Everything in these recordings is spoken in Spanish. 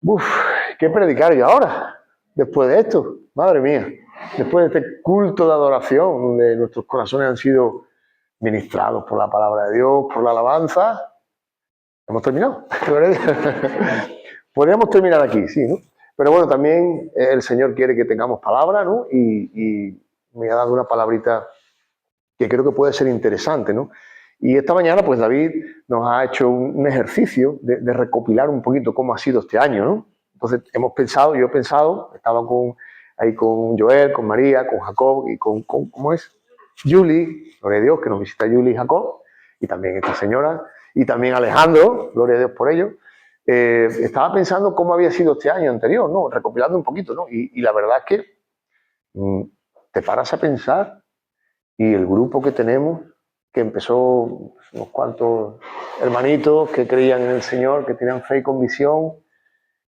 Uf, ¿qué predicar yo ahora? Después de esto, madre mía, después de este culto de adoración, donde nuestros corazones han sido ministrados por la palabra de Dios, por la alabanza, hemos terminado. Podríamos terminar aquí, sí, ¿no? Pero bueno, también el Señor quiere que tengamos palabra, ¿no? Y me ha dado una palabrita que creo que puede ser interesante, ¿no? Y esta mañana, pues David nos ha hecho un ejercicio de recopilar un poquito cómo ha sido este año, ¿no? Entonces hemos pensado, yo he pensado, estaba ahí con Joel, con María, con Jacob y ¿cómo es? Julie, gloria a Dios, que nos visita Julie y Jacob, y también esta señora, y también Alejandro, gloria a Dios por ello. Estaba pensando cómo había sido este año anterior, ¿no? Recopilando un poquito, ¿no? Y la verdad es que te paras a pensar y el grupo que tenemos, que empezó unos cuantos hermanitos que creían en el Señor, que tenían fe y convicción,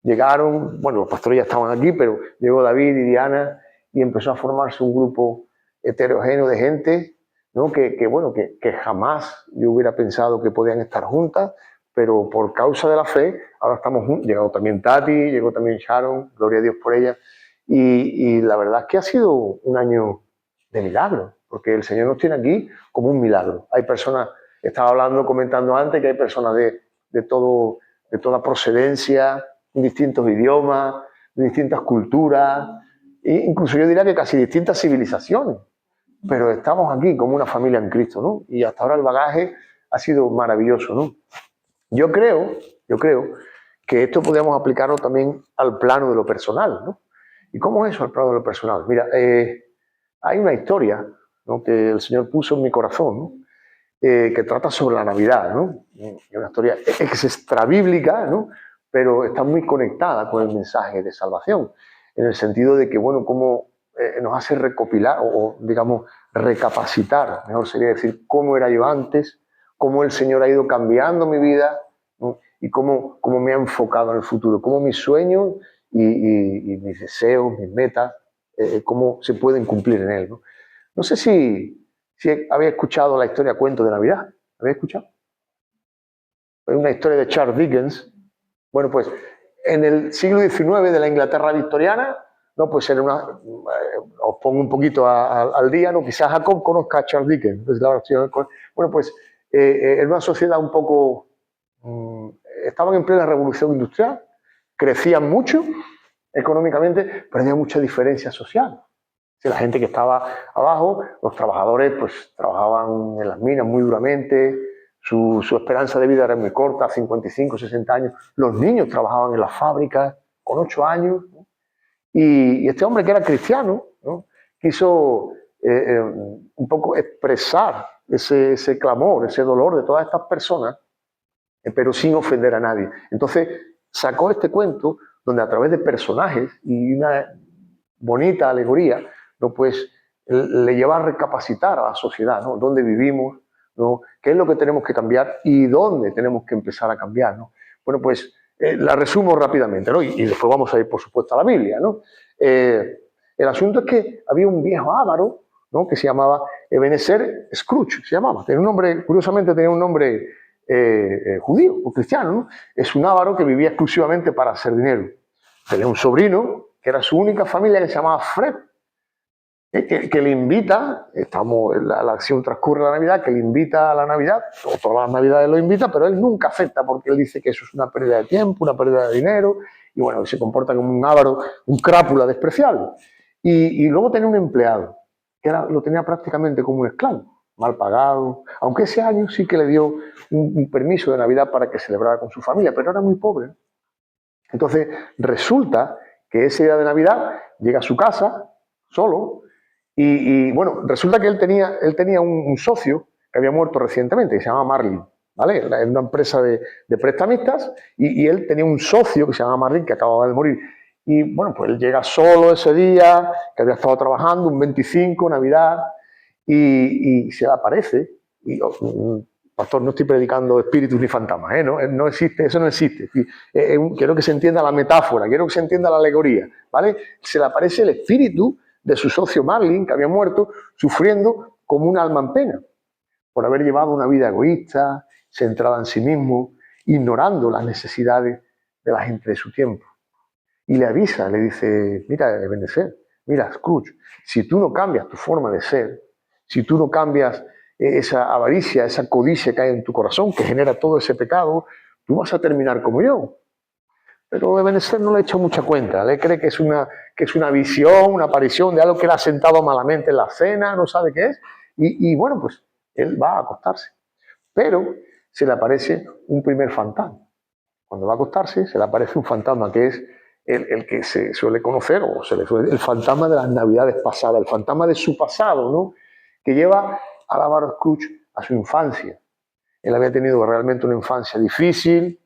llegaron, bueno, los pastores ya estaban aquí, pero llegó David y Diana y empezó a formarse un grupo heterogéneo de gente, ¿no? Que jamás yo hubiera pensado que podían estar juntas, pero por causa de la fe, ahora estamos juntos. Llegó también Tati, llegó también Sharon, gloria a Dios por ella, y la verdad es que ha sido un año de milagro, porque el Señor nos tiene aquí como un milagro. Hay personas, estaba hablando, comentando antes, que hay personas de toda procedencia, distintos idiomas, de distintas culturas, e incluso yo diría que casi distintas civilizaciones, pero estamos aquí como una familia en Cristo, ¿no? Y hasta ahora el bagaje ha sido maravilloso, ¿no? Yo creo, yo creo que esto podríamos aplicarlo también al plano de lo personal, ¿no? ¿Y cómo es eso al plano de lo personal? Mira, hay una historia, ¿no?, que el Señor puso en mi corazón, ¿no?, que trata sobre la Navidad, ¿no? Es una historia extrabíblica, ¿no?, pero está muy conectada con el mensaje de salvación, en el sentido de que, bueno, cómo nos hace recopilar digamos, recapacitar, mejor sería decir, cómo era yo antes, cómo el Señor ha ido cambiando mi vida, ¿no?, y cómo me ha enfocado en el futuro, cómo mis sueños y mis deseos, mis metas, cómo se pueden cumplir en él, ¿no? No sé si había escuchado la historia Cuento de Navidad. ¿Había escuchado? Es una historia de Charles Dickens. Bueno, pues en el siglo XIX de la Inglaterra victoriana, no, pues era os pongo un poquito al día, ¿no? Quizás Jacob conozca a Charles Dickens. Bueno, pues era una sociedad un poco, estaban en plena revolución industrial, crecían mucho económicamente, pero había mucha diferencia social. La gente que estaba abajo, los trabajadores, pues trabajaban en las minas muy duramente, su esperanza de vida era muy corta, 55, 60 años. Los niños trabajaban en las fábricas con 8 años, ¿no? Y este hombre, que era cristiano, ¿no?, quiso un poco expresar ese clamor, ese dolor de todas estas personas, pero sin ofender a nadie. Entonces sacó este cuento donde, a través de personajes y una bonita alegoría, ¿no?, pues le lleva a recapacitar a la sociedad, ¿no?, dónde vivimos, ¿no?, qué es lo que tenemos que cambiar y dónde tenemos que empezar a cambiar, ¿no? Bueno, pues la resumo rápidamente, ¿no? Y después vamos a ir, por supuesto, a la Biblia, ¿no? El asunto es que había un viejo avaro, ¿no?, que se llamaba Ebenezer Scrooge, se llamaba. Tenía un nombre, curiosamente tenía un nombre judío o cristiano, ¿no? Es un avaro que vivía exclusivamente para hacer dinero. Tenía un sobrino que era su única familia, que se llamaba Fred, que le invita, la acción transcurre la Navidad, que le invita a la Navidad, o todas las Navidades lo invita, pero él nunca acepta, porque él dice que eso es una pérdida de tiempo, una pérdida de dinero, y bueno, se comporta como un avaro, un crápula despreciable. Y luego tenía un empleado, que lo tenía prácticamente como un esclavo, mal pagado, aunque ese año sí que le dio un permiso de Navidad para que celebrara con su familia, pero era muy pobre, ¿no? Entonces resulta que ese día de Navidad llega a su casa solo y bueno, resulta que él tenía un socio que había muerto recientemente, que se llama Marlin, ¿vale? Era una empresa de prestamistas y él tenía un socio que se llama Marlin, que acababa de morir. Y bueno, pues él llega solo ese día, que había estado trabajando, un 25, Navidad, y se le aparece. Y, pastor, no estoy predicando espíritus ni fantasmas, ¿eh? No existe, eso no existe. Quiero que se entienda la metáfora, quiero que se entienda la alegoría, ¿vale? Se le aparece el espíritu de su socio Marlin, que había muerto, sufriendo como un alma en pena, por haber llevado una vida egoísta, centrada en sí mismo, ignorando las necesidades de la gente de su tiempo. y le avisa, le dice, mira, Ebenezer, mira, Scrooge, si tú no cambias tu forma de ser, si tú no cambias esa avaricia, esa codicia que hay en tu corazón, que genera todo ese pecado, tú vas a terminar como yo. Pero Ebenezer no le echa mucha cuenta, le cree que es una visión, una aparición de algo que le ha sentado malamente en la cena, no sabe qué es, y bueno, pues él va a acostarse. Pero se le aparece un primer fantasma. Cuando va a acostarse, se le aparece un fantasma que es el que se suele conocer, o el fantasma de las navidades pasadas, el fantasma de su pasado, ¿no? Que lleva a la Barba Scrooge a su infancia. Él había tenido realmente una infancia difícil,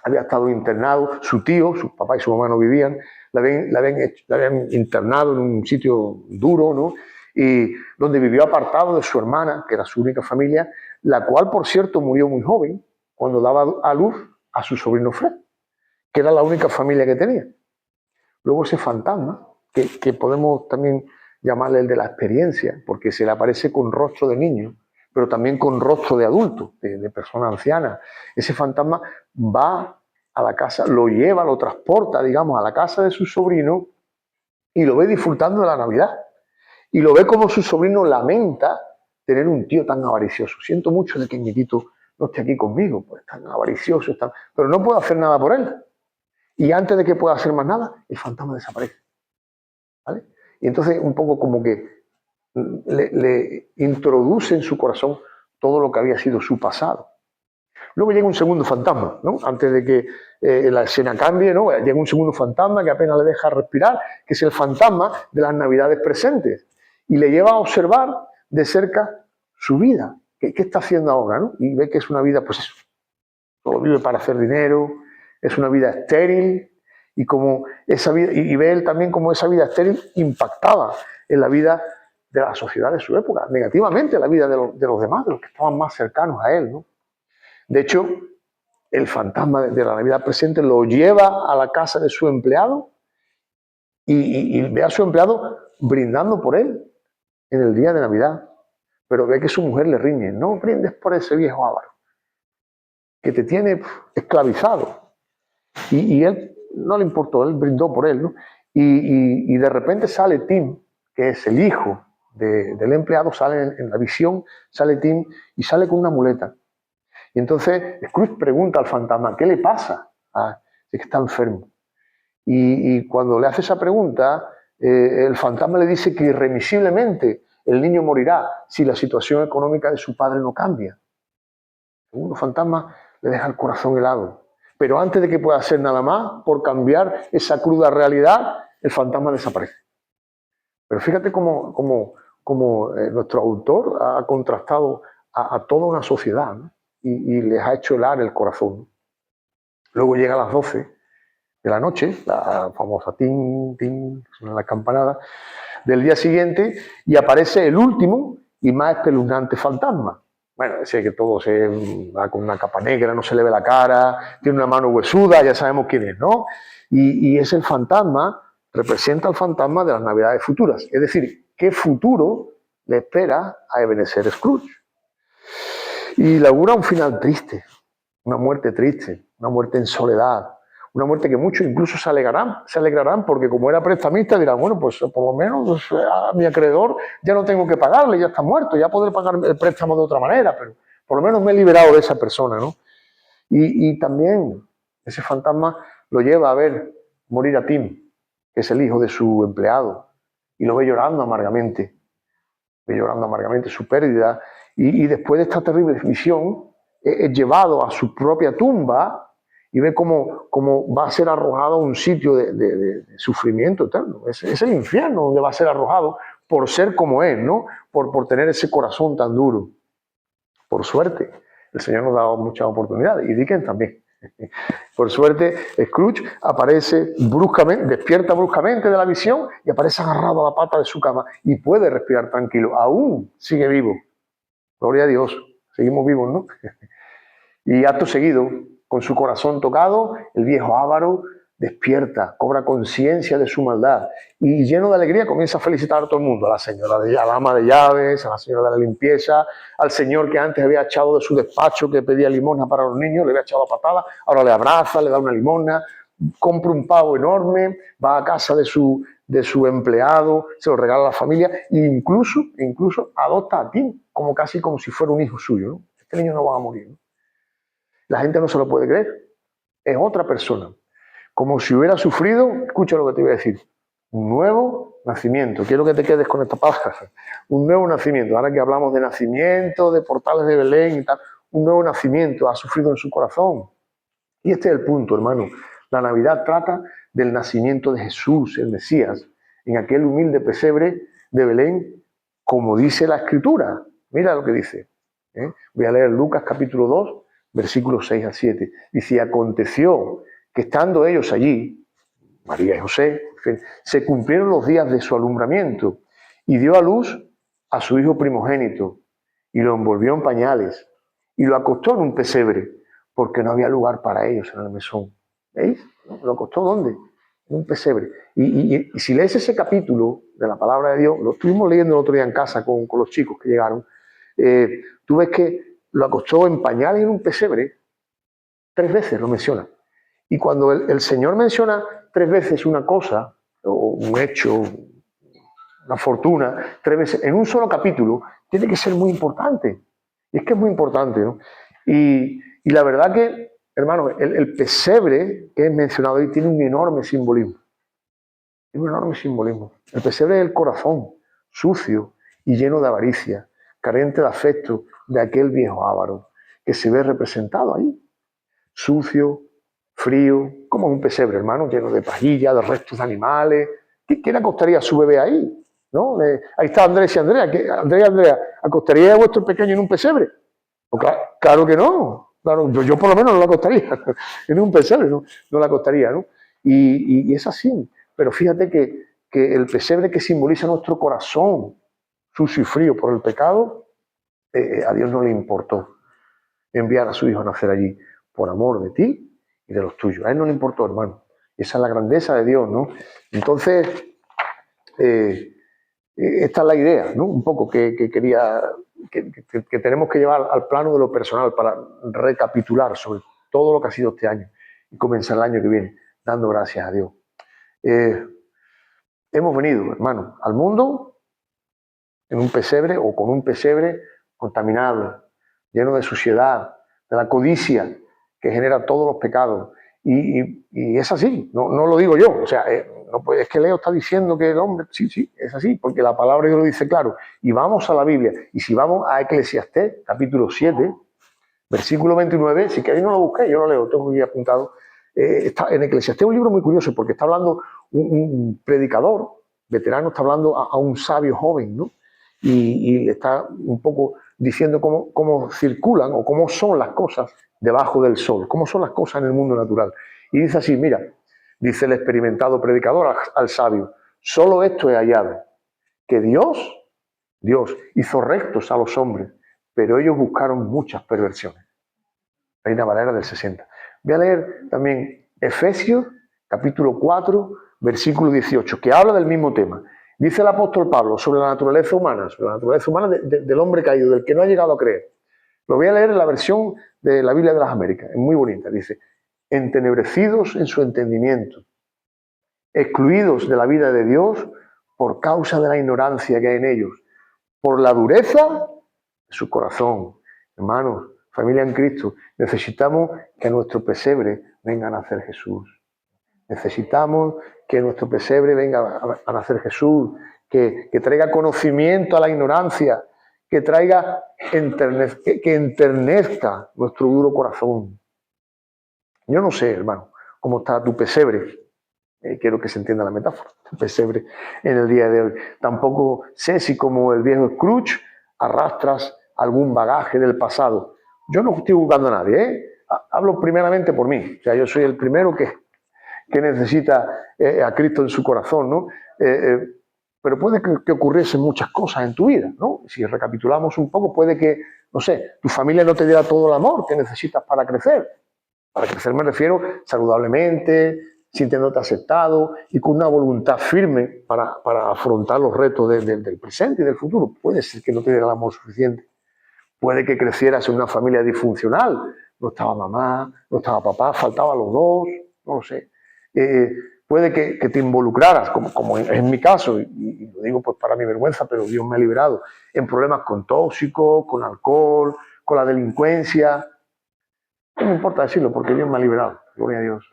había estado internado, su tío, su papá y su mamá no vivían, la habían internado en un sitio duro, ¿no? Y donde vivió apartado de su hermana, que era su única familia, la cual, por cierto, murió muy joven, cuando daba a luz a su sobrino Fred, que era la única familia que tenía. Luego ese fantasma, que podemos también llamarle el de la experiencia, porque se le aparece con rostro de niño, pero también con rostro de adulto, de persona anciana. Ese fantasma va a la casa, lo lleva, lo transporta, digamos, a la casa de su sobrino y lo ve disfrutando de la Navidad. Y lo ve como su sobrino lamenta tener un tío tan avaricioso. Siento mucho de que mi tito no esté aquí conmigo, pues tan avaricioso, pero no puedo hacer nada por él. Y antes de que pueda hacer más nada, el fantasma desaparece. ¿Vale? Y entonces un poco como que le introduce en su corazón todo lo que había sido su pasado. Luego llega un segundo fantasma, ¿no? Antes de que la escena cambie, ¿no? Llega un segundo fantasma que apenas le deja respirar, que es el fantasma de las navidades presentes. Y le lleva a observar de cerca su vida. ¿Qué está haciendo ahora, ¿no? Y ve que es una vida, pues eso, solo vive para hacer dinero, es una vida estéril, y como esa vida, y ve él también como esa vida estéril impactaba en la vida de la sociedad de su época, negativamente en la vida de los demás, de los que estaban más cercanos a él, ¿no? De hecho, el fantasma de la Navidad presente lo lleva a la casa de su empleado y ve a su empleado brindando por él en el día de Navidad. Pero ve que su mujer le riñe, no brindes por ese viejo avaro, que te tiene esclavizado. Y él no le importó, él brindó por él, ¿no? Y de repente sale Tim, que es el hijo del empleado, sale en la visión, sale Tim y sale con una muleta. Y entonces Scrooge pregunta al fantasma, ¿qué le pasa? Es que está enfermo. Y cuando le hace esa pregunta, el fantasma le dice que irremisiblemente el niño morirá si la situación económica de su padre no cambia. El segundo fantasma le deja el corazón helado. Pero antes de que pueda hacer nada más por cambiar esa cruda realidad, el fantasma desaparece. Pero fíjate cómo nuestro autor ha contrastado a toda una sociedad, ¿no? Y les ha hecho helar el corazón. Luego llega a las 12 de la noche, la famosa tin, tin, suena la campanada, del día siguiente, y aparece el último y más espeluznante fantasma. Bueno, ese que todo se va con una capa negra, no se le ve la cara, tiene una mano huesuda, ya sabemos quién es, ¿no? Y es el fantasma, representa al fantasma de las Navidades futuras. Es decir, ¿qué futuro le espera a Ebenezer Scrooge? Y inaugura un final triste, una muerte triste, una muerte en soledad, una muerte que muchos incluso se alegrarán porque como era prestamista dirán, bueno, pues por lo menos a mi acreedor ya no tengo que pagarle, ya está muerto, ya podré pagar el préstamo de otra manera, pero por lo menos me he liberado de esa persona, ¿no? Y también ese fantasma lo lleva a ver morir a Tim, que es el hijo de su empleado, y lo ve llorando amargamente su pérdida, y después de esta terrible visión es llevado a su propia tumba y ve cómo va a ser arrojado a un sitio de sufrimiento eterno. Es el infierno donde va a ser arrojado por ser como es, ¿no? Por tener ese corazón tan duro. Por suerte, el Señor nos ha dado muchas oportunidades, y Dickens también. Por suerte, Scrooge aparece bruscamente, despierta bruscamente de la visión y aparece agarrado a la pata de su cama y puede respirar tranquilo. Aún sigue vivo. Gloria a Dios. Seguimos vivos, ¿no? Y acto seguido, con su corazón tocado, el viejo avaro despierta, cobra conciencia de su maldad y lleno de alegría comienza a felicitar a todo el mundo, a la señora a la ama de llaves, a la señora de la limpieza, al señor que antes había echado de su despacho, que pedía limosna para los niños, le había echado la patada, ahora le abraza, le da una limosna, compra un pavo enorme, va a casa de su empleado, se lo regala a la familia e incluso adopta a Tim casi como si fuera un hijo suyo, ¿no? Este niño no va a morir, ¿no? La gente no se lo puede creer. Es otra persona. Como si hubiera sufrido, escucha lo que te voy a decir, un nuevo nacimiento. Quiero que te quedes con esta palabra. Un nuevo nacimiento. Ahora que hablamos de nacimiento, de portales de Belén y tal, un nuevo nacimiento ha sufrido en su corazón. Y este es el punto, hermano. La Navidad trata del nacimiento de Jesús, el Mesías, en aquel humilde pesebre de Belén, como dice la Escritura. Mira lo que dice. Voy a leer Lucas capítulo 2, versículos 6 al 7. Dice, aconteció que estando ellos allí, María y José, se cumplieron los días de su alumbramiento y dio a luz a su hijo primogénito y lo envolvió en pañales y lo acostó en un pesebre porque no había lugar para ellos en el mesón. ¿Veis? ¿Lo acostó dónde? En un pesebre. Y si lees ese capítulo de la palabra de Dios, lo estuvimos leyendo el otro día en casa con los chicos que llegaron, tú ves que lo acostó en pañales en un pesebre, 3 veces lo menciona. Y cuando el Señor menciona 3 veces una cosa, o un hecho, una fortuna, 3 veces, en un solo capítulo, tiene que ser muy importante. Y es que es muy importante, ¿no? Y la verdad que, hermano, el pesebre que es mencionado ahí tiene un enorme simbolismo. Tiene un enorme simbolismo. El pesebre es el corazón, sucio y lleno de avaricia, carente de afecto de aquel viejo avaro, que se ve representado ahí. Sucio, frío, como un pesebre, hermano, lleno de pajilla, de restos de animales. ¿Quién acostaría a su bebé ahí? ¿No? Ahí está Andrés y Andrea. Andrea, ¿acostaría a vuestro pequeño en un pesebre? Claro que no. Claro, yo por lo menos no lo acostaría en un pesebre, no lo acostaría, ¿no? Y es así. Pero fíjate que el pesebre que simboliza nuestro corazón, sucio y frío por el pecado, a Dios no le importó enviar a su hijo a nacer allí por amor de ti y de los tuyos. A él no le importó, hermano. Esa es la grandeza de Dios, ¿no? Entonces, esta es la idea, ¿no? Un poco que quería, que tenemos que llevar al plano de lo personal para recapitular sobre todo lo que ha sido este año y comenzar el año que viene dando gracias a Dios. Hemos venido, hermano, al mundo en un pesebre o con un pesebre contaminado, lleno de suciedad, de la codicia que genera todos los pecados. Y es así, no lo digo yo. O sea, es que Leo está diciendo que el hombre, sí, es así, porque la palabra de Dios lo dice claro. Y vamos a la Biblia, y si vamos a Eclesiastés, capítulo 7, versículo 29, si queréis no lo busquéis, yo lo leo, tengo aquí apuntado. Está en Eclesiastés, un libro muy curioso, porque está hablando un predicador veterano, está hablando a un sabio joven, ¿no? Y le está un poco diciendo cómo circulan o cómo son las cosas debajo del sol, cómo son las cosas en el mundo natural. Y dice así, mira, dice el experimentado predicador al sabio, solo esto he hallado, que Dios hizo rectos a los hombres, pero ellos buscaron muchas perversiones. Reina Valera del 60. Voy a leer también Efesios, capítulo 4, versículo 18, que habla del mismo tema. Dice el apóstol Pablo sobre la naturaleza humana, del hombre caído, del que no ha llegado a creer. Lo voy a leer en la versión de la Biblia de las Américas, es muy bonita. Dice, entenebrecidos en su entendimiento, excluidos de la vida de Dios por causa de la ignorancia que hay en ellos, por la dureza de su corazón. Hermanos, familia en Cristo, necesitamos que a nuestro pesebre venga a nacer Jesús. Necesitamos que nuestro pesebre venga a nacer Jesús, que traiga conocimiento a la ignorancia, que traiga que enternezca nuestro duro corazón. Yo no sé, hermano, cómo está tu pesebre. Quiero que se entienda la metáfora, tu pesebre en el día de hoy. Tampoco sé si como el viejo Scrooge arrastras algún bagaje del pasado. Yo no estoy juzgando a nadie, ¿eh? Hablo primeramente por mí. O sea, yo soy el primero que necesita a Cristo en su corazón, ¿no? Pero puede que ocurriesen muchas cosas en tu vida, ¿no? Si recapitulamos un poco, puede que, no sé, tu familia no te diera todo el amor que necesitas para crecer. Para crecer me refiero saludablemente, sintiéndote aceptado y con una voluntad firme para afrontar los retos del presente y del futuro. Puede ser que no te diera el amor suficiente. Puede que crecieras en una familia disfuncional. No estaba mamá, no estaba papá, faltaban los dos, no lo sé. Puede que te involucraras, como en mi caso, y lo digo pues para mi vergüenza, pero Dios me ha liberado, en problemas con tóxicos, con alcohol, con la delincuencia. No me importa decirlo porque Dios me ha liberado, gloria a Dios.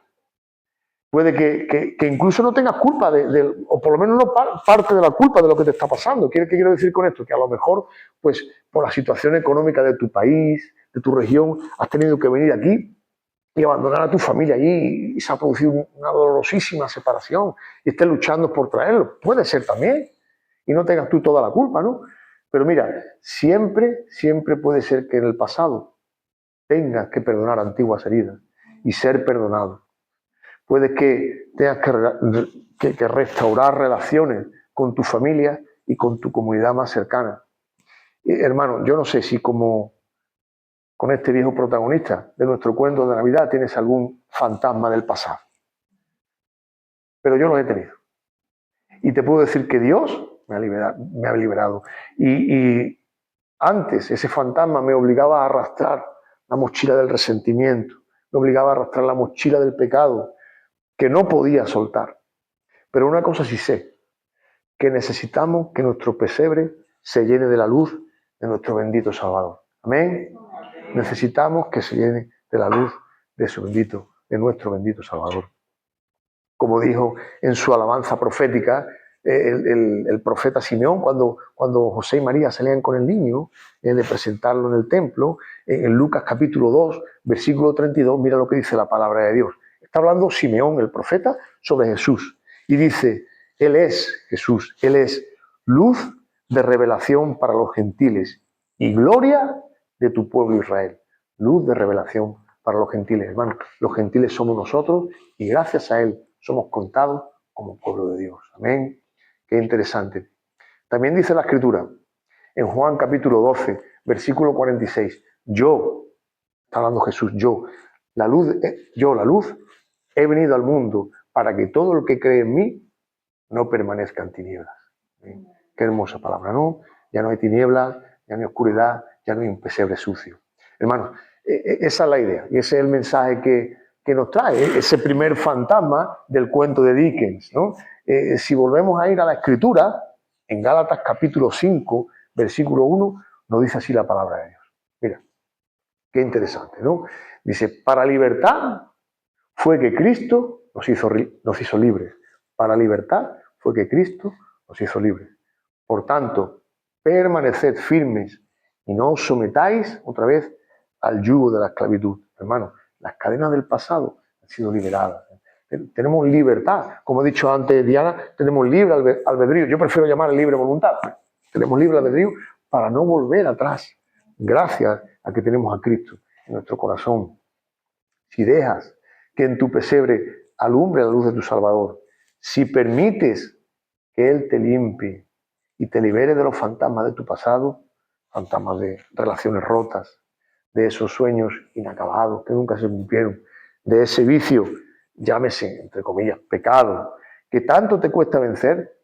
Puede que incluso no tengas culpa, o por lo menos no parte de la culpa de lo que te está pasando. ¿Qué quiero decir con esto? Que a lo mejor, pues, por la situación económica de tu país, de tu región, has tenido que venir aquí y abandonar a tu familia allí y se ha producido una dolorosísima separación y estés luchando por traerlo. Puede ser también. Y no tengas tú toda la culpa, ¿no? Pero mira, siempre puede ser que en el pasado tengas que perdonar antiguas heridas y ser perdonado. Puede que tengas que restaurar relaciones con tu familia y con tu comunidad más cercana. Hermano, yo no sé si como con este viejo protagonista de nuestro cuento de Navidad tienes algún fantasma del pasado, pero yo lo he tenido. Y te puedo decir que Dios me ha liberado. Y antes ese fantasma me obligaba a arrastrar la mochila del resentimiento, me obligaba a arrastrar la mochila del pecado que no podía soltar. Pero una cosa sí sé, que necesitamos que nuestro pesebre se llene de la luz de nuestro bendito Salvador. Amén. Necesitamos que se llene de la luz de nuestro bendito Salvador. Como dijo en su alabanza profética el profeta Simeón, cuando José y María salían con el niño de presentarlo en el templo, en Lucas capítulo 2, versículo 32, mira lo que dice la palabra de Dios. Está hablando Simeón, el profeta, sobre Jesús. Y dice, Él es Jesús, Él es luz de revelación para los gentiles y gloria de tu pueblo Israel. Luz de revelación para los gentiles, hermanos. Los gentiles somos nosotros y gracias a Él somos contados como pueblo de Dios. Amén. Qué interesante. También dice la Escritura, en Juan capítulo 12, versículo 46, está hablando Jesús, la luz, he venido al mundo para que todo el que cree en mí no permanezca en tinieblas. ¿Amén? Qué hermosa palabra, ¿no? Ya no hay tinieblas, ya no hay oscuridad, ya no hay un pesebre sucio. Hermanos, esa es la idea y ese es el mensaje que nos trae ese primer fantasma del cuento de Dickens, ¿no? Si volvemos a ir a la Escritura, en Gálatas capítulo 5, versículo 1, nos dice así la palabra de Dios. Mira, qué interesante, ¿no? Dice, para libertad fue que Cristo nos hizo libres. Para libertad fue que Cristo nos hizo libres. Por tanto, permaneced firmes y no os sometáis otra vez al yugo de la esclavitud. Hermanos, las cadenas del pasado han sido liberadas. Tenemos libertad. Como he dicho antes, Diana, tenemos libre albedrío. Yo prefiero llamar libre voluntad. Tenemos libre albedrío para no volver atrás. Gracias a que tenemos a Cristo en nuestro corazón. Si dejas que en tu pesebre alumbre la luz de tu Salvador, si permites que Él te limpie y te libere de los fantasmas de tu pasado, fantasmas de relaciones rotas, de esos sueños inacabados que nunca se cumplieron, de ese vicio, llámese, entre comillas, pecado, que tanto te cuesta vencer,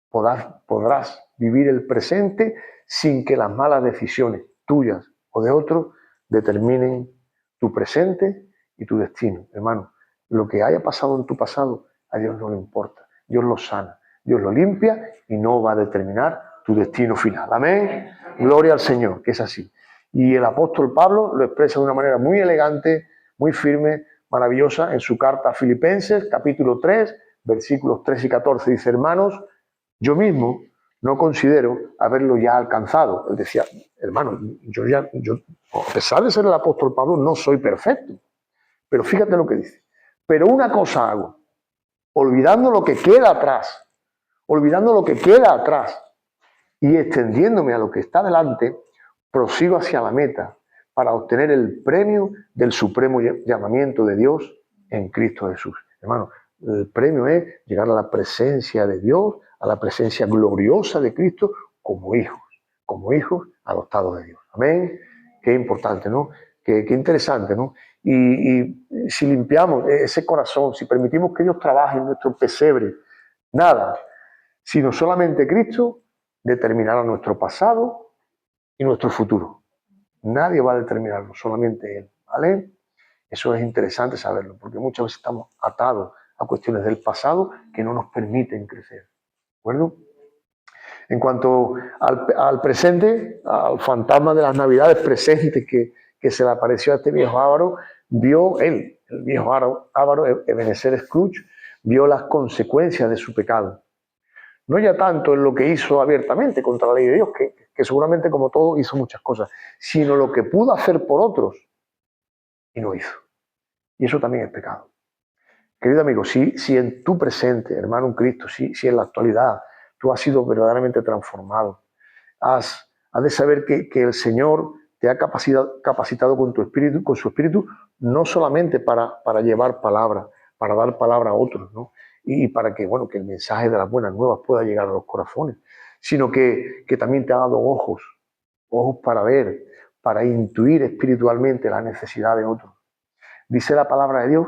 podrás vivir el presente sin que las malas decisiones tuyas o de otros determinen tu presente y tu destino. Hermano, lo que haya pasado en tu pasado, a Dios no le importa. Dios lo sana, Dios lo limpia y no va a determinar tu destino final. Amén. Gloria al Señor, que es así. Y el apóstol Pablo lo expresa de una manera muy elegante, muy firme, maravillosa en su carta a Filipenses, capítulo 3, versículos 3 y 14. Dice, hermanos, yo mismo no considero haberlo ya alcanzado. Él decía, hermano, yo, a pesar de ser el apóstol Pablo, no soy perfecto. Pero fíjate lo que dice. Pero una cosa hago, olvidando lo que queda atrás y extendiéndome a lo que está delante, prosigo hacia la meta para obtener el premio del supremo llamamiento de Dios en Cristo Jesús. Hermano, el premio es llegar a la presencia de Dios, a la presencia gloriosa de Cristo como hijos adoptados de Dios. Amén. Qué importante, ¿no? Qué interesante, ¿no? Y si limpiamos ese corazón, si permitimos que Dios trabaje en nuestro pesebre, nada, sino solamente Cristo determinará nuestro pasado y nuestro futuro. Nadie va a determinarlo, solamente Él, ¿vale? Eso es interesante saberlo, porque muchas veces estamos atados a cuestiones del pasado que no nos permiten crecer. ¿De acuerdo? En cuanto al presente, al fantasma de las Navidades presentes que se le apareció a este viejo avaro, vio él, el viejo avaro, Ebenezer Scrooge, vio las consecuencias de su pecado. No ya tanto en lo que hizo abiertamente contra la ley de Dios, que seguramente como todo hizo muchas cosas, sino lo que pudo hacer por otros y no hizo. Y eso también es pecado. Querido amigo, si en tu presente, hermano en Cristo, si en la actualidad tú has sido verdaderamente transformado, has de saber que el Señor te ha capacitado con tu espíritu, con su espíritu, no solamente para llevar palabra, para dar palabra a otros, ¿no? Y para que, bueno, que el mensaje de las buenas nuevas pueda llegar a los corazones, sino que también te ha dado ojos para ver, para intuir espiritualmente la necesidad de otros. Dice la palabra de Dios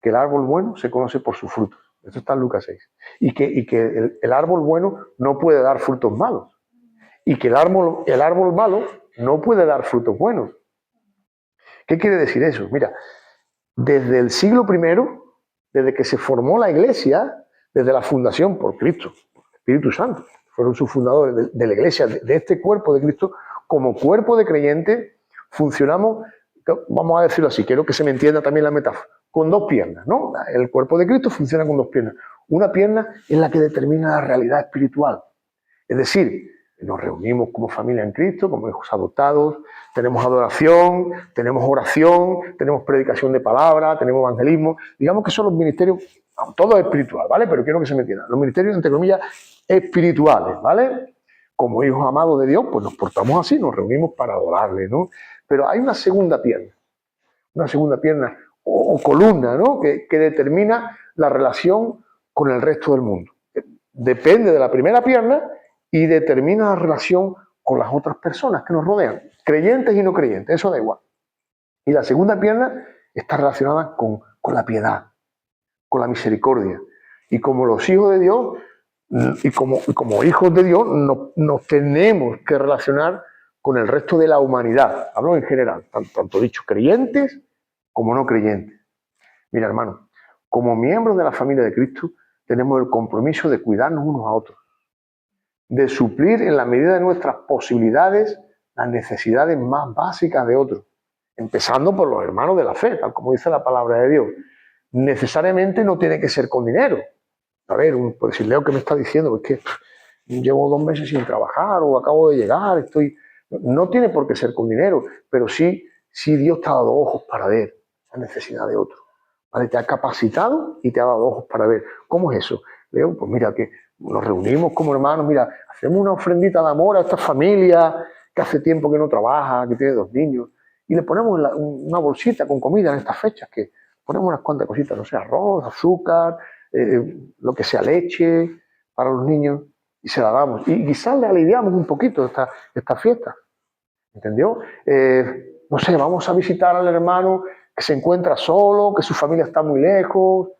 que el árbol bueno se conoce por sus frutos. Esto está en Lucas 6. Y que el árbol bueno no puede dar frutos malos. Y que el árbol malo no puede dar frutos buenos. ¿Qué quiere decir eso? Mira, desde el siglo I, desde que se formó la Iglesia, desde la fundación por Cristo, por el Espíritu Santo, fueron sus fundadores de la Iglesia, de este cuerpo de Cristo, como cuerpo de creyentes, funcionamos, vamos a decirlo así, quiero que se me entienda también la metáfora, con dos piernas, ¿no? El cuerpo de Cristo funciona con dos piernas. Una pierna es la que determina la realidad espiritual. Es decir, nos reunimos como familia en Cristo, como hijos adoptados, tenemos adoración, tenemos oración, tenemos predicación de palabra, tenemos evangelismo. Digamos que son los ministerios, todo es espiritual, ¿vale? Pero quiero que se me entienda. Los ministerios, entre comillas, espirituales, ¿vale? Como hijos amados de Dios, pues nos portamos así, nos reunimos para adorarle, ¿no? Pero hay una segunda pierna o columna, ¿no? Que determina la relación con el resto del mundo. Depende de la primera pierna y determina la relación con las otras personas que nos rodean, creyentes y no creyentes, eso da igual. Y la segunda pierna está relacionada con la piedad, con la misericordia. Y como los hijos de Dios, y como hijos de Dios, nos tenemos que relacionar con el resto de la humanidad. Hablo en general, tanto dicho creyentes como no creyentes. Mira, hermano, como miembros de la familia de Cristo, tenemos el compromiso de cuidarnos unos a otros, de suplir en la medida de nuestras posibilidades las necesidades más básicas de otros, empezando por los hermanos de la fe, tal como dice la palabra de Dios. Necesariamente no tiene que ser con dinero. A ver, puede decir, Leo, ¿qué me está diciendo? Es que llevo 2 meses sin trabajar o acabo de llegar, No tiene por qué ser con dinero, pero sí Dios te ha dado ojos para ver la necesidad de otro. ¿Vale? Te ha capacitado y te ha dado ojos para ver. ¿Cómo es eso? Leo, pues mira, que nos reunimos como hermanos, mira, hacemos una ofrendita de amor a esta familia que hace tiempo que no trabaja, que tiene 2 niños, y le ponemos una bolsita con comida en estas fechas, que ponemos unas cuantas cositas, no sé, arroz, azúcar, lo que sea, leche para los niños, y se la damos. Y quizás le aliviamos un poquito esta fiesta. ¿Entendió? No sé, vamos a visitar al hermano que se encuentra solo, que su familia está muy lejos,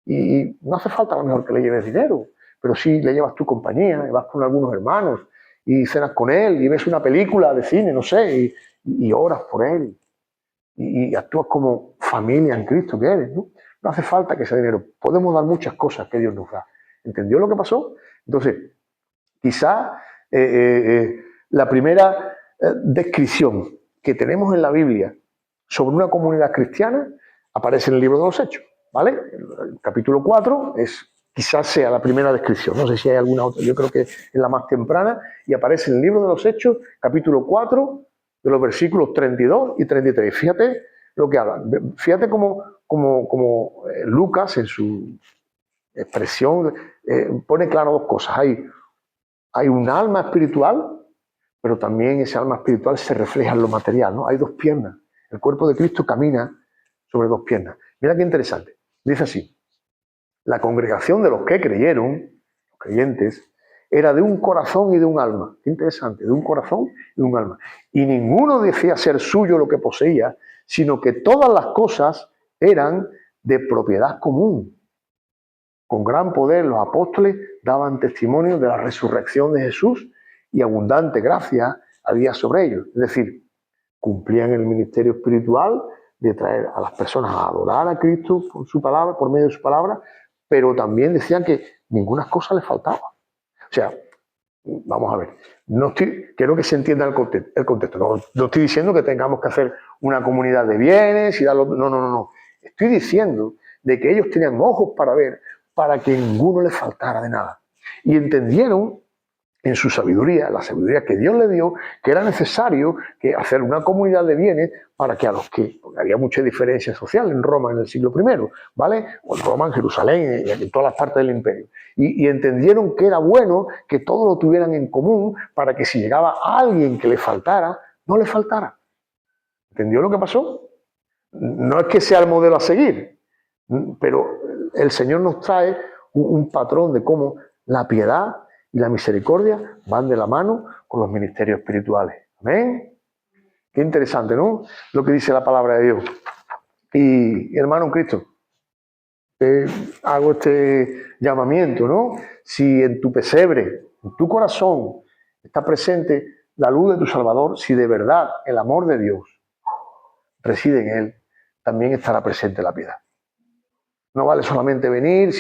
y no hace falta a lo mejor que le lleves dinero, pero sí le llevas tu compañía, y vas con algunos hermanos, y cenas con él, y ves una película de cine, no sé, y oras por él, y actúas como familia en Cristo que eres, ¿no? No hace falta que sea dinero, podemos dar muchas cosas que Dios nos da. ¿Entendió lo que pasó? Entonces, quizá la primera descripción que tenemos en la Biblia sobre una comunidad cristiana aparece en el libro de los Hechos, ¿vale? El capítulo 4 quizás sea la primera descripción, no sé si hay alguna otra, yo creo que es la más temprana, y aparece en el libro de los Hechos, capítulo 4, de los versículos 32 y 33. Fíjate lo que habla, fíjate cómo Lucas en su expresión pone claro 2 cosas. Hay un alma espiritual, pero también ese alma espiritual se refleja en lo material, ¿no? Hay 2 piernas. El cuerpo de Cristo camina sobre 2 piernas. Mira qué interesante. Dice así: la congregación de los que creyeron, los creyentes, era de un corazón y de un alma. Qué interesante, de un corazón y de un alma. Y ninguno decía ser suyo lo que poseía, sino que todas las cosas eran de propiedad común. Con gran poder los apóstoles daban testimonio de la resurrección de Jesús y abundante gracia había sobre ellos. Es decir, cumplían el ministerio espiritual de traer a las personas a adorar a Cristo por su palabra, por medio de su palabra, pero también decían que ninguna cosa les faltaba. O sea, vamos a ver, quiero que se entienda el contexto. No estoy diciendo que tengamos que hacer una comunidad de bienes y darlo. No. Estoy diciendo de que ellos tenían ojos para ver, para que ninguno les faltara de nada. Y entendieron en su sabiduría, la sabiduría que Dios le dio, que era necesario hacer una comunidad de bienes para que a los que, porque había mucha diferencia social en Roma en el siglo I, ¿vale? O en Roma, en Jerusalén, y en todas las partes del imperio. Y entendieron que era bueno que todos lo tuvieran en común para que si llegaba alguien que le faltara, no le faltara. ¿Entendió lo que pasó? No es que sea el modelo a seguir, pero el Señor nos trae un patrón de cómo la piedad y la misericordia van de la mano con los ministerios espirituales. ¿Amén? Qué interesante, ¿no? Lo que dice la palabra de Dios. Y hermano en Cristo, hago este llamamiento, ¿no? Si en tu pesebre, en tu corazón, está presente la luz de tu Salvador, si de verdad el amor de Dios reside en él, también estará presente la piedad. No vale solamente venir,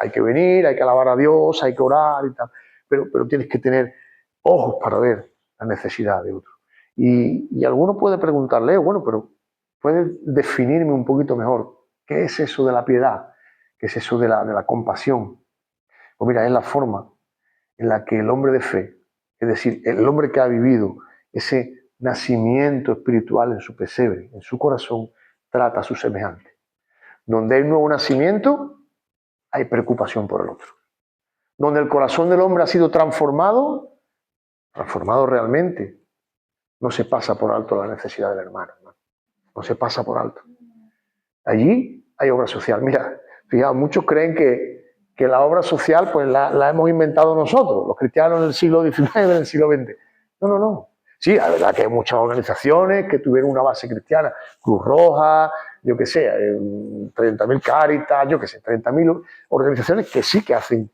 hay que venir, hay que alabar a Dios, hay que orar y tal, pero tienes que tener ojos para ver la necesidad de otro. Y alguno puede preguntarle, bueno, pero ¿puedes definirme un poquito mejor qué es eso de la piedad? ¿Qué es eso de la compasión? Pues mira, es la forma en la que el hombre de fe, es decir, el hombre que ha vivido ese nacimiento espiritual en su pesebre, en su corazón, trata a su semejante. Donde hay un nuevo nacimiento, hay preocupación por el otro. Donde el corazón del hombre ha sido transformado realmente, no se pasa por alto la necesidad del hermano. No se pasa por alto. Allí hay obra social. Mira, fijaos, muchos creen que la obra social pues la hemos inventado nosotros, los cristianos en el siglo XIX, en el siglo XX. No. Sí, la verdad que hay muchas organizaciones que tuvieron una base cristiana, Cruz Roja, yo qué sé, 30.000 Cáritas, yo qué sé, 30.000 organizaciones que sí que hacen,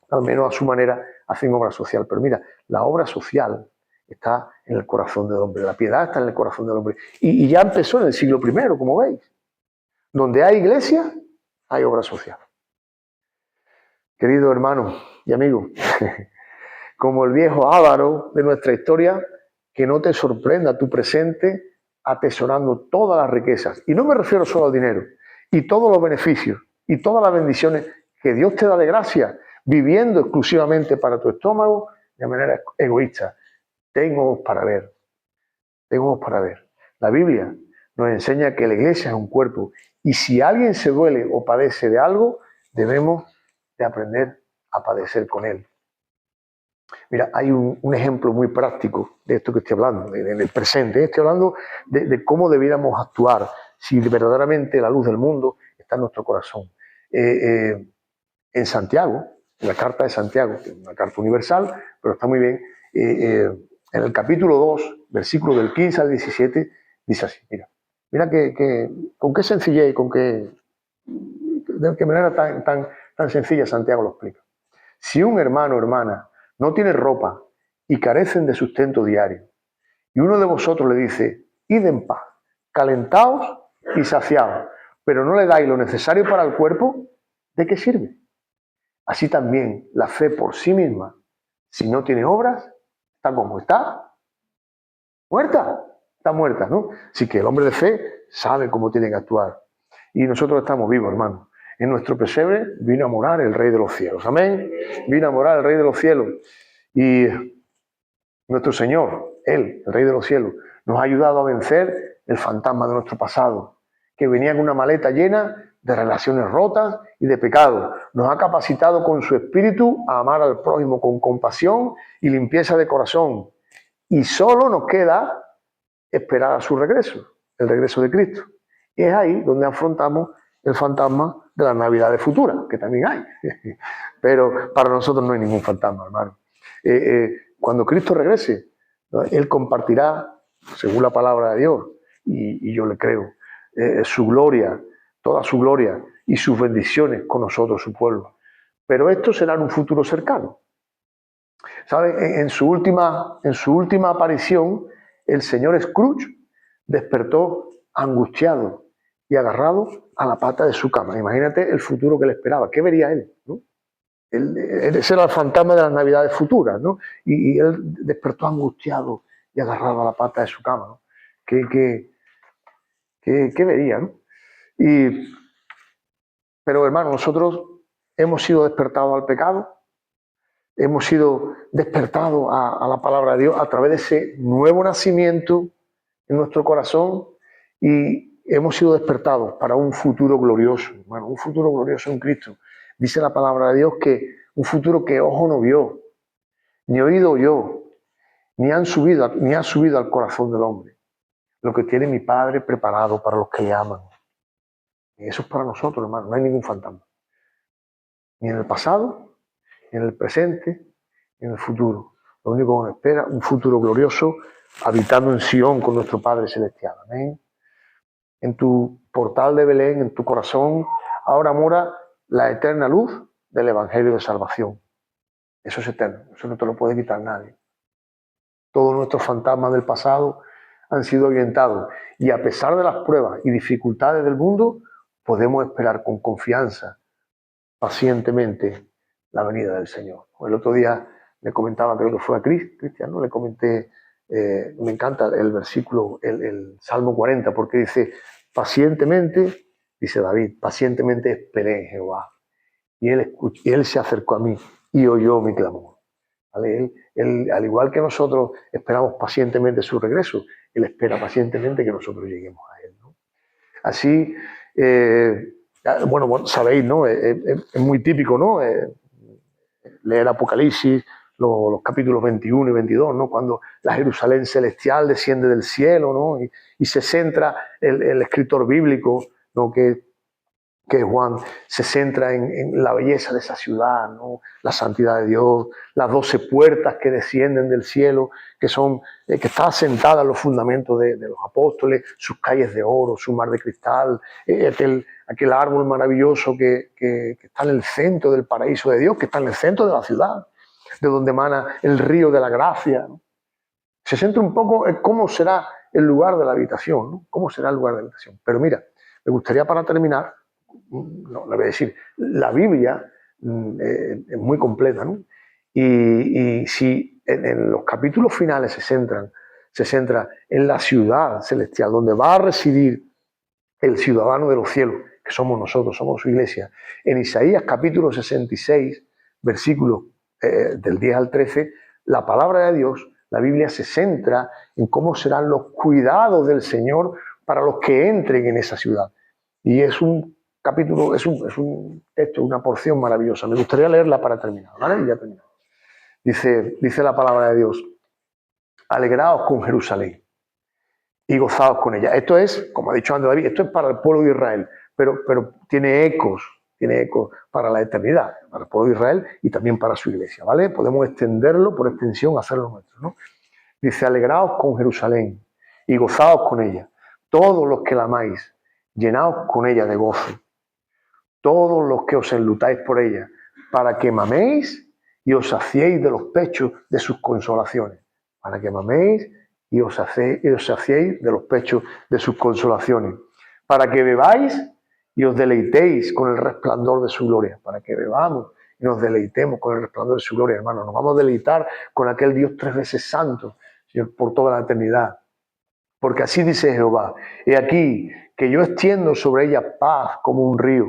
al menos a su manera, hacen obra social. Pero mira, la obra social está en el corazón del hombre, la piedad está en el corazón del hombre. Y ya empezó en el siglo I, como veis. Donde hay iglesia, hay obra social. Querido hermano y amigo, como el viejo Ávaro de nuestra historia, que no te sorprenda tu presente atesorando todas las riquezas. Y no me refiero solo al dinero, y todos los beneficios, y todas las bendiciones que Dios te da de gracia, viviendo exclusivamente para tu estómago de manera egoísta. Ten ojos para ver. Ten ojos para ver. La Biblia nos enseña que la iglesia es un cuerpo, y si alguien se duele o padece de algo, debemos de aprender a padecer con él. Mira, hay un ejemplo muy práctico de esto que estoy hablando, en el presente. Estoy hablando de cómo debiéramos actuar si verdaderamente la luz del mundo está en nuestro corazón. En Santiago, en la carta de Santiago, que es una carta universal, pero está muy bien, en el capítulo 2, versículo del 15 al 17, dice así, mira con qué sencillez y de qué manera tan sencilla Santiago lo explica. Si un hermano o hermana no tiene ropa y carecen de sustento diario, y uno de vosotros le dice, id en paz, calentaos y saciaos, pero no le dais lo necesario para el cuerpo, ¿de qué sirve? Así también la fe por sí misma, si no tiene obras, está como está, muerta, está muerta, ¿no? Así que el hombre de fe sabe cómo tiene que actuar. Y nosotros estamos vivos, hermanos. En nuestro pesebre vino a morar el Rey de los cielos. Amén. Vino a morar el Rey de los cielos. Y nuestro Señor, Él, el Rey de los cielos, nos ha ayudado a vencer el fantasma de nuestro pasado, que venía con una maleta llena de relaciones rotas y de pecado. Nos ha capacitado con su espíritu a amar al prójimo con compasión y limpieza de corazón. Y solo nos queda esperar a su regreso, el regreso de Cristo. Y es ahí donde afrontamos el fantasma de las Navidades futuras, que también hay. Pero para nosotros no hay ningún fantasma, hermano. Cuando Cristo regrese, ¿no? Él compartirá, según la palabra de Dios, y yo le creo, su gloria, toda su gloria y sus bendiciones con nosotros, su pueblo. Pero esto será en un futuro cercano. ¿Saben? En su última aparición, el señor Scrooge despertó angustiado y agarrado a la pata de su cama. Imagínate el futuro que le esperaba. ¿Qué vería él? ¿No? Ese era el fantasma de las navidades futuras, ¿no? Y él despertó angustiado y agarrado a la pata de su cama, ¿no? ¿Qué vería, ¿no? Pero hermano, nosotros hemos sido despertados al pecado, hemos sido despertados a la palabra de Dios a través de ese nuevo nacimiento en nuestro corazón y hemos sido despertados para un futuro glorioso, hermano, un futuro glorioso en Cristo. Dice la palabra de Dios que un futuro que ojo no vio, ni oído oyó, ni ha subido al corazón del hombre. Lo que tiene mi Padre preparado para los que le aman. Y eso es para nosotros, hermano, no hay ningún fantasma. Ni en el pasado, ni en el presente, ni en el futuro. Lo único que nos espera, un futuro glorioso, habitando en Sion con nuestro Padre Celestial. Amén. En tu portal de Belén, en tu corazón, ahora mora la eterna luz del Evangelio de Salvación. Eso es eterno, eso no te lo puede quitar nadie. Todos nuestros fantasmas del pasado han sido ahuyentados y a pesar de las pruebas y dificultades del mundo, podemos esperar con confianza, pacientemente, la venida del Señor. El otro día le comentaba, creo que fue a Cristian, ¿no? Le comenté, me encanta el versículo, el Salmo 40, porque dice, pacientemente, dice David, pacientemente esperé en Jehová. Y él se acercó a mí y oyó mi clamor. ¿Vale? Él, al igual que nosotros esperamos pacientemente su regreso, Él espera pacientemente que nosotros lleguemos a Él, ¿no? Así, bueno, sabéis, ¿no? Es muy típico, ¿no? Leer Apocalipsis, los capítulos 21 y 22, ¿no? Cuando la Jerusalén celestial desciende del cielo, ¿no? Y se centra el escritor bíblico, ¿no? que Juan se centra en la belleza de esa ciudad, ¿no? La santidad de Dios, las 12 puertas que descienden del cielo, que está asentada en los fundamentos de los apóstoles, sus calles de oro, su mar de cristal, aquel árbol maravilloso que está en el centro del paraíso de Dios, que está en el centro de la ciudad, de donde emana el río de la gracia, ¿no? Se centra un poco en cómo será el lugar de la habitación, ¿no? Cómo será el lugar de la habitación. Pero mira, me gustaría para terminar, no, le voy a decir, la Biblia es muy completa, ¿no? Y si en los capítulos finales se centra en la ciudad celestial, donde va a residir el ciudadano de los cielos, que somos nosotros, somos su iglesia, en Isaías capítulo 66, versículos del 10 al 13, la palabra de Dios, la Biblia se centra en cómo serán los cuidados del Señor para los que entren en esa ciudad. Y es un capítulo, es un texto, una porción maravillosa. Me gustaría leerla para terminar, ¿vale? Y ya terminamos. Dice la palabra de Dios, alegraos con Jerusalén y gozaos con ella. Esto es, como ha dicho antes David, esto es para el pueblo de Israel, pero tiene ecos para la eternidad, para el pueblo de Israel y también para su iglesia, ¿vale? Podemos extenderlo, por extensión, hacerlo nuestro, ¿no? Dice, alegraos con Jerusalén y gozaos con ella, todos los que la amáis, llenaos con ella de gozo, todos los que os enlutáis por ella, para que maméis y os saciéis de los pechos de sus consolaciones, para que maméis y os saciéis de los pechos de sus consolaciones, para que bebáis y os deleitéis con el resplandor de su gloria, para que bebamos y nos deleitemos con el resplandor de su gloria, hermano. Nos vamos a deleitar con aquel Dios 3 veces santo, Señor, por toda la eternidad. Porque así dice Jehová, he aquí que yo extiendo sobre ella paz como un río.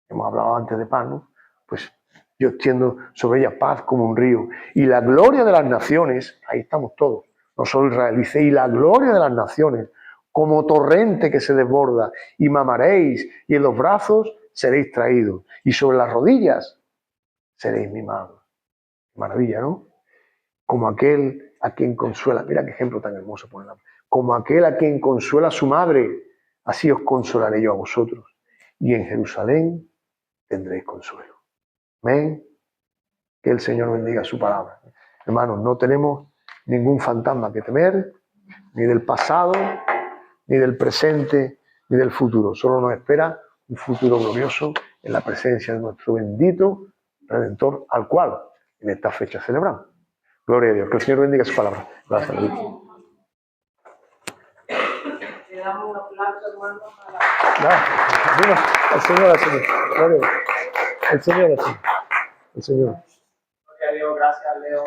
Hemos hablado antes de paz, ¿no? Pues yo extiendo sobre ella paz como un río. Y la gloria de las naciones, ahí estamos todos, no solo Israel, dice, y la gloria de las naciones, como torrente que se desborda, y mamaréis, y en los brazos seréis traídos, y sobre las rodillas seréis mimados. Maravilla, ¿no? Como aquel a quien consuela, mira qué ejemplo tan hermoso pone la, como aquel a quien consuela su madre, así os consolaré yo a vosotros. Y en Jerusalén tendréis consuelo. Amén. Que el Señor bendiga su palabra. Hermanos, no tenemos ningún fantasma que temer, ni del pasado, ni del presente, ni del futuro. Solo nos espera un futuro glorioso en la presencia de nuestro bendito Redentor, al cual en esta fecha celebramos. Gloria a Dios. Que el Señor bendiga su palabra. Gracias a Dios. damos un aplauso, hermano. El Señor, el Señor. El Señor, el Señor. El Señor. Gracias, Leo.